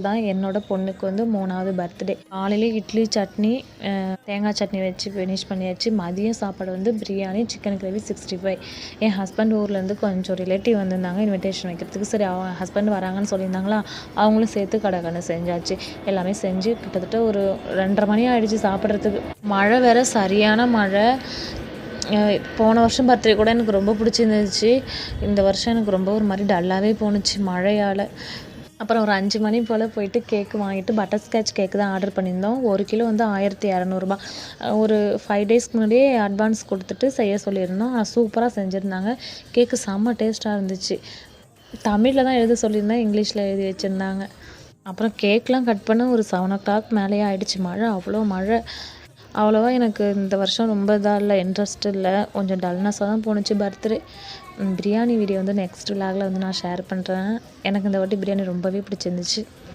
தான் என்னோட பொண்ணுக்கு வந்து 3வது பர்த்டே. காலையில இட்லி, சட்னி, தேங்காய் சட்னி வச்சு ஃபினிஷ் பண்ணியாச்சு. மதியம் சாப்பாடு வந்து பிரியாணி, சிக்கன் கிரேவி, 65. என் ஹஸ்பண்ட் ஊர்லேருந்து கொஞ்சம் ரிலேட்டிவ் வந்திருந்தாங்க இன்விடேஷன் வைக்கிறதுக்கு. சரி அவங்க ஹஸ்பண்ட் வராங்கன்னு சொல்லியிருந்தாங்களா, அவங்களும் சேர்த்து கடகடன்னு செஞ்சாச்சு. எல்லாமே செஞ்சு கிட்டத்தட்ட ஒரு 2:30 மணி ஆயிடுச்சு சாப்பிட்றதுக்கு. மழை வேற, சரியான மழை. போன வருஷம் பர்த்டே கூட எனக்கு ரொம்ப பிடிச்சிருந்துச்சு. இந்த வருஷம் எனக்கு ரொம்ப ஒரு மாதிரி டல்லாகவே போணுச்சு மழையால். அப்புறம் ஒரு 5 மணி போல் போயிட்டு கேக்கு வாங்கிட்டு பட்டர்ஸ்காட்ச் கேக்கு தான் ஆர்டர் பண்ணியிருந்தோம். 1 கிலோ வந்து 1200 ஒரு 5 டேஸ்க்கு முன்னாடியே அட்வான்ஸ் கொடுத்துட்டு செய்ய சொல்லியிருந்தோம். சூப்பராக செஞ்சுருந்தாங்க. கேக்கு செம்ம டேஸ்ட்டாக இருந்துச்சு. தமிழில் தான் எழுத சொல்லியிருந்தேன், இங்கிலீஷில் எழுதி வச்சுருந்தாங்க. அப்புறம் கேக்லாம் கட் பண்ண ஒரு 7 o'clock மேலேயே ஆயிடுச்சு. மழை, அவ்வளோ மழை. அவ்வளோவா எனக்கு இந்த வருஷம் ரொம்ப இதாக இல்லை, இன்ட்ரெஸ்ட் இல்லை. கொஞ்சம் டல்னஸாக தான் போணுச்சு பர்த்டே. பிரியாணி வீடியோ வந்து நெக்ஸ்ட் விலாகில் வந்து நான் ஷேர் பண்ணுறேன். எனக்கு இந்த வாட்டி பிரியாணி ரொம்பவே பிடிச்சிருந்துச்சு.